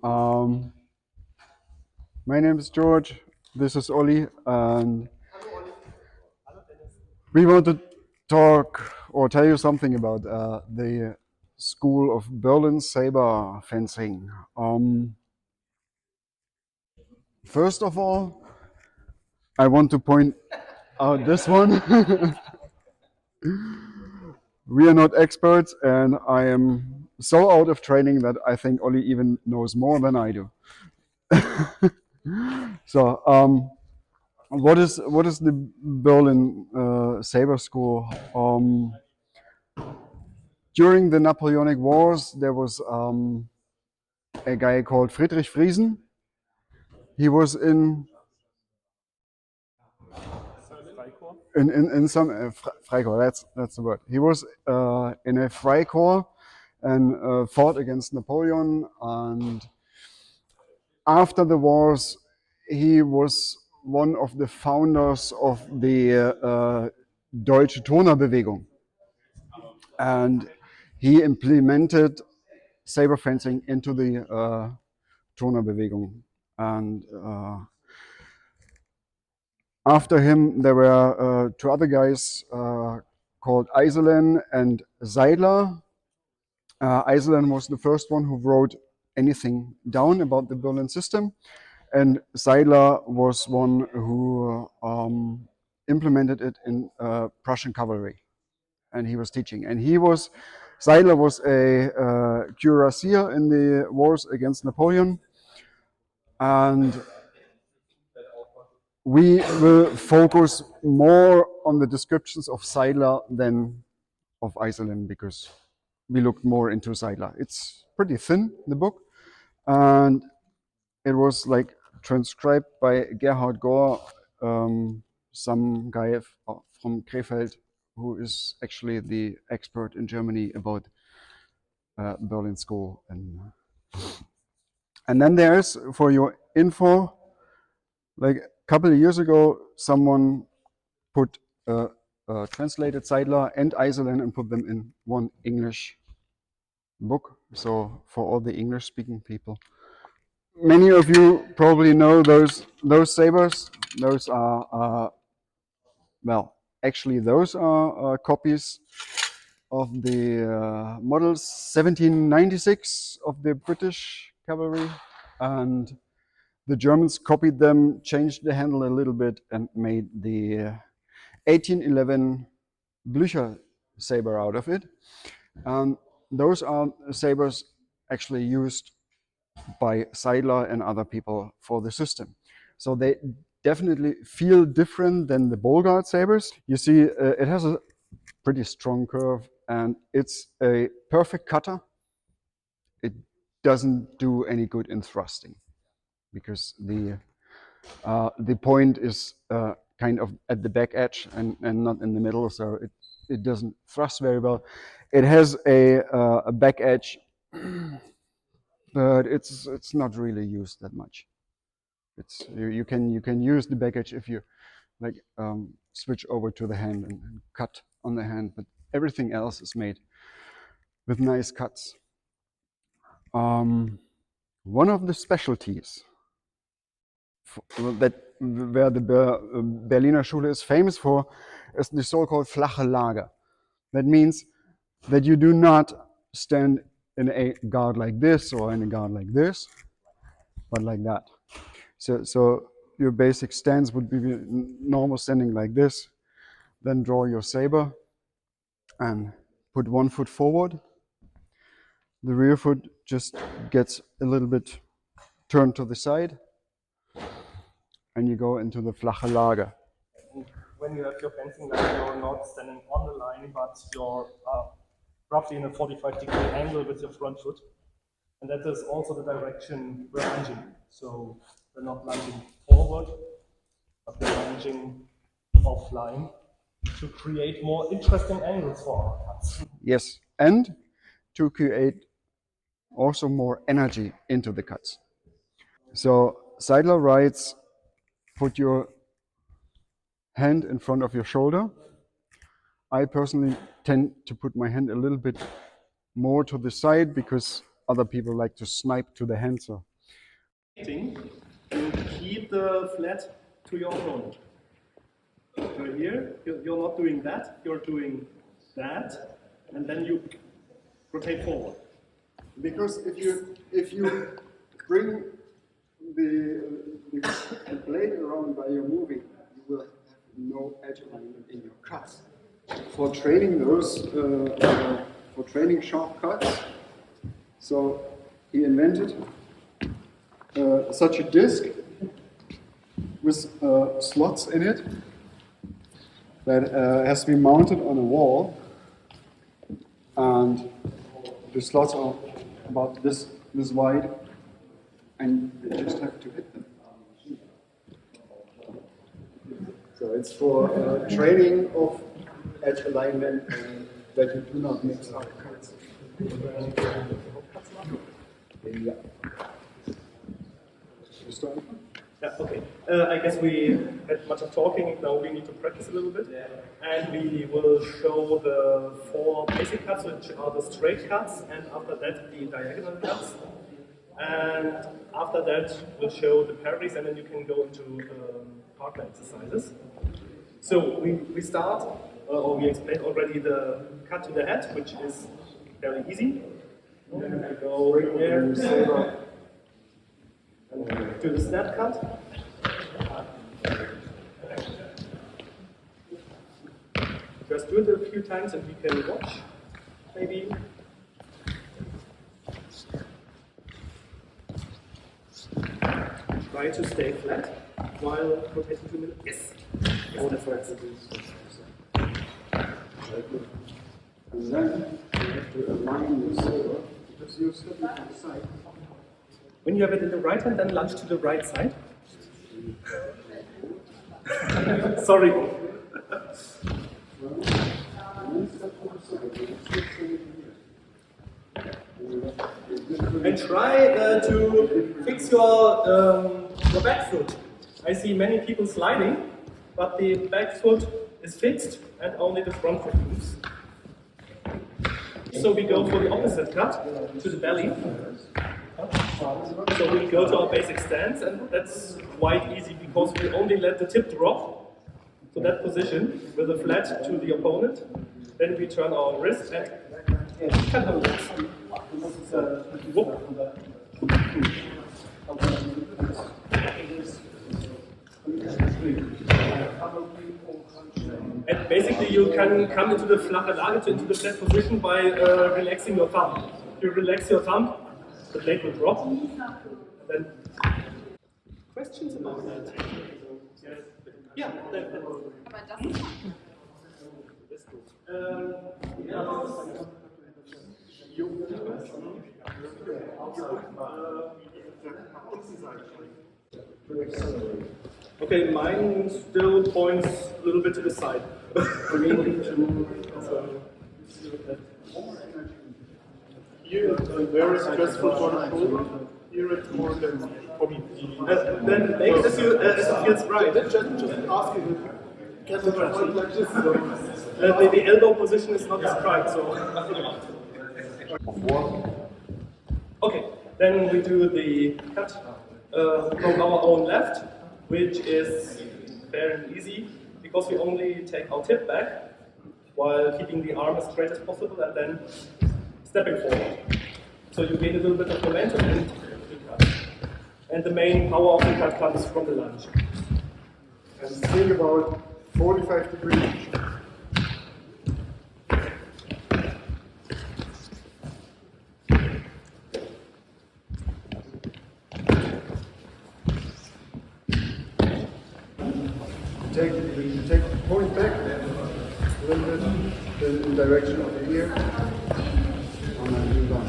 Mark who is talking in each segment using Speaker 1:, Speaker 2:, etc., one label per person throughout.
Speaker 1: Um, my name is George. This is Olli, and we want to talk or tell you something about the School of Berlin saber fencing. First of all, I want to point out this one. We are not experts, and I am so out of training that I think Olli even knows more than I do. So, what is the Berlin Saber School? During the Napoleonic Wars, there was a guy called Friedrich Friesen. He was in some Freikorps. That's the word. He was in a Freikorps and fought against Napoleon. And after the wars, he was one of the founders of the Deutsche Turnerbewegung, and he implemented saber fencing into the Turnerbewegung. And after him, there were two other guys called Eiselen and Seidler. Eiselen was the first one who wrote anything down about the Berlin system, and Seidler was one who implemented it in Prussian cavalry, and he was teaching. And Seidler was a cuirassier in the wars against Napoleon, and we will focus more on the descriptions of Seidler than of Eiselen, because we looked more into Seidler. It's pretty thin, the book, and it was like transcribed by Gerhard Gore, some guy from Krefeld, who is actually the expert in Germany about Berlin School. And then there's, for your info, like a couple of years ago, someone put translated Seidler and Eiselen and put them in one English book. So for all the English-speaking people, many of you probably know those sabers. Those are well, actually, those are copies of the models 1796 of the British cavalry, and the Germans copied them, changed the handle a little bit, and made the 1811 Blücher saber out of it. Those are sabers actually used by Seidler and other people for the system. So they definitely feel different than the Bolgard sabers. You see, it has a pretty strong curve, and it's a perfect cutter. It doesn't do any good in thrusting, because the point is kind of at the back edge and not in the middle, so it doesn't thrust very well. It has a back edge, but it's not really used that much. You can use the back edge if you like switch over to the hand and cut on the hand, but everything else is made with nice cuts. One of the specialties where the Berliner Schule is famous for is the so-called flache Lage. That means that you do not stand in a guard like this or in a guard like this, but like that. So your basic stance would be normal standing like this, then draw your saber and put one foot forward. The rear foot just gets a little bit turned to the side, and you go into the flache Lage.
Speaker 2: When you have your fencing line, you're not standing on the line, but you're roughly in a 45-degree angle with your front foot. And that is also the direction we're lunging. So we're not lunging forward, but we're lunging offline to create more interesting angles for our cuts.
Speaker 1: Yes, and to create also more energy into the cuts. So Seidler writes, put your hand in front of your shoulder. I personally tend to put my hand a little bit more to the side, because other people like to snipe to the hand, so
Speaker 2: You keep the flat to your opponent. You're here, you're not doing that, you're doing that, and then you rotate forward.
Speaker 1: Because if you bring the blade around while you're moving, you will have no edge alignment in your cuts. For training those, for training sharp cuts, so he invented such a disc with slots in it that has to be mounted on a wall, and the slots are about this wide, and you just have to hit them. So it's for training of edge alignment that you do not mix up cuts. Yeah.
Speaker 2: Yeah, okay. I guess we had much of talking, now we need to practice a little bit. And we will show the 4 basic cuts, which are the straight cuts, and after that the diagonal cuts. And after that we'll show the parries, and then you can go into partner exercises. So we start, or we explained already the cut to the head, which is very easy. And then we go here, to the snap cut. Just do it a few times and we can watch, maybe. Try to stay flat while rotating 2 minutes. Yes! Yes, that's right.
Speaker 1: And then you have to align your saber because you're stepping to the side.
Speaker 2: When you have it in the right hand, then lunge to the right side. Sorry. And try to fix your back foot. I see many people sliding, but the back foot is fixed and only the front foot moves. So we go for the opposite cut, to the belly. So we go to our basic stance, and that's quite easy because we only let the tip drop to that position with a flat to the opponent. Then we turn our wrist and cut the wrist. And basically you can come into the flache Lage, into the flat position by relaxing your thumb. If you relax your thumb, the blade will drop. And then questions about that? Yeah. Okay, mine still points a little bit to the side.
Speaker 3: Here it's very stressful for the shoulder. Here it's more than for me.
Speaker 2: Then make it as it feels right.
Speaker 3: Just asking, can it work like this?
Speaker 2: The elbow position is not described, so. Okay, then we do the cut from our own left, which is very easy because we only take our tip back while keeping the arm as straight as possible and then stepping forward. So you gain a little bit of momentum and you cut. And the main power of the cut comes from the lunge.
Speaker 1: And think about 45 degrees. You take the point back a little bit in the direction of the ear. And then you run.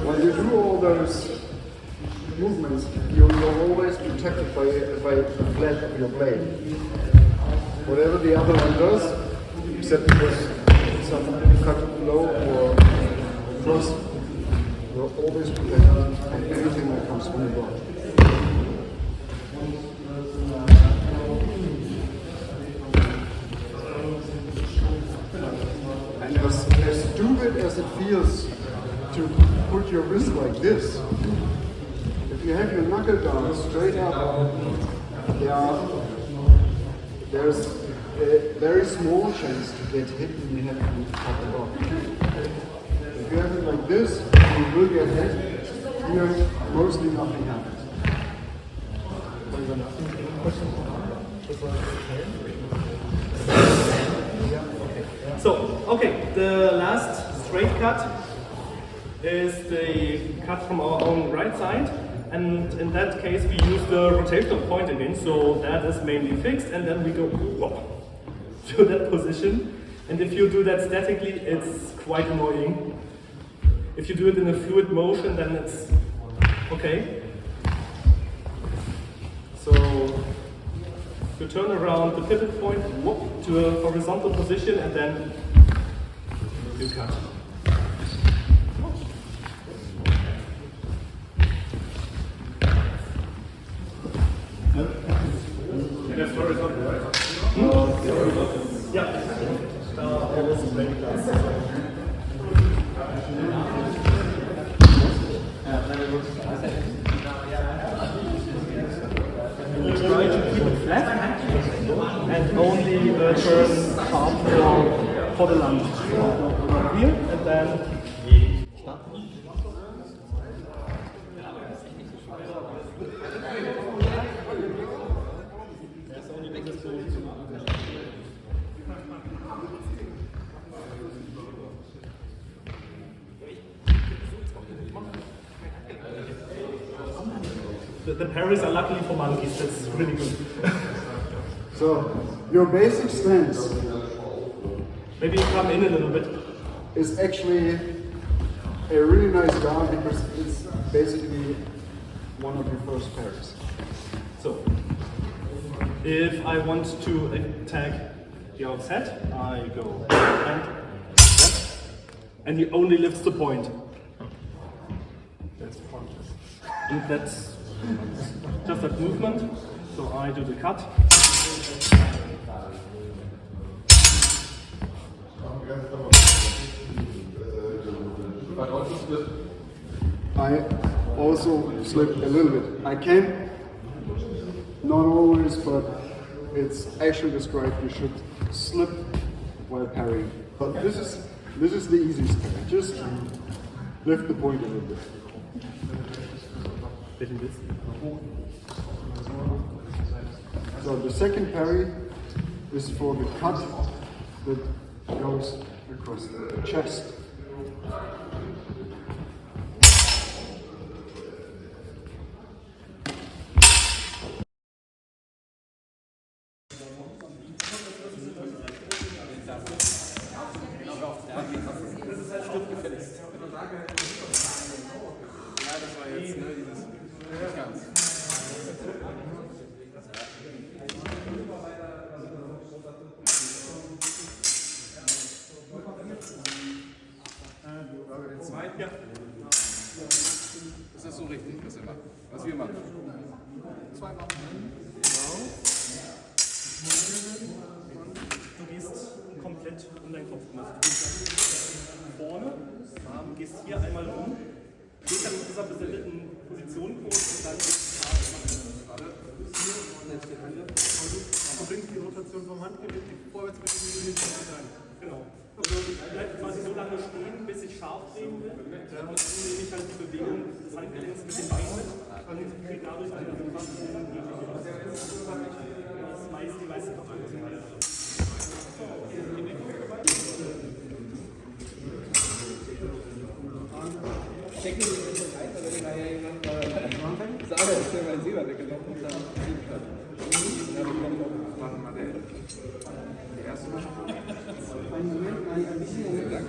Speaker 1: When you do all those movements, you're always protected by the flat of your blade. Whatever the other one does, except because some cut low or cross, you're always protected from anything that comes from the body. stupid as it feels to put your wrist like this, if you have your knuckle down straight up, there's a very small chance to get hit when you have to cut it off. If you have it like this, you will get hit. Here, mostly nothing happens.
Speaker 2: So, okay, the last straight cut is the cut from our own right side, and in that case we use the rotational point again, so that is mainly fixed, and then we go to that position. And if you do that statically, it's quite annoying. If you do it in a fluid motion, then it's okay. So you turn around the pivot point to a horizontal position, and then you cut.
Speaker 3: That's horizontal, right?
Speaker 2: Yeah. That was a very class. Try to keep it flat and only turn sharp for the lunge. Here and then the parries are luckily for monkeys, that's really good.
Speaker 1: So, your basic stance
Speaker 2: Maybe you come in a little bit.
Speaker 1: is actually a really nice guard because it's basically one of your first parries.
Speaker 2: So, if I want to attack the outset, I go and he only lifts the point. That's pointless. And that's just that movement. So I do the cut.
Speaker 1: I also slip a little bit. I can, not always, but it's actually described you should slip while parrying. But this is the easiest parry. Just lift the point a little bit. So the second parry is for the cut that goes across the chest.
Speaker 4: Das ist so richtig, was wir machen. Was wir machen. Zweimal.
Speaker 2: Du gehst komplett um deinen Kopf. Also du gehst vorne, gehst hier einmal rum, gehst dann in dieser besendeten Position kurz und dann
Speaker 3: Du bringst die Rotation vom Handgelenk vorwärts mit dem Hintergrund rein.
Speaker 2: genau. Also ich bleibe quasi so lange stehen, bis ich scharf drehen will. Und dann nehme ich halt die Bewegung des Handgelenks mit dem Bein mit und kriege dadurch eine Kraft. Das ist meist die meiste Kraft.
Speaker 4: Checken Sie das nicht ein, weil da ja jemand Sabres ist ja mein Silber weggelaufen und dann besiegt hat. Ja, wir können auch machen, mal der erste Mal. Ein Moment, ein bisschen Moment lang.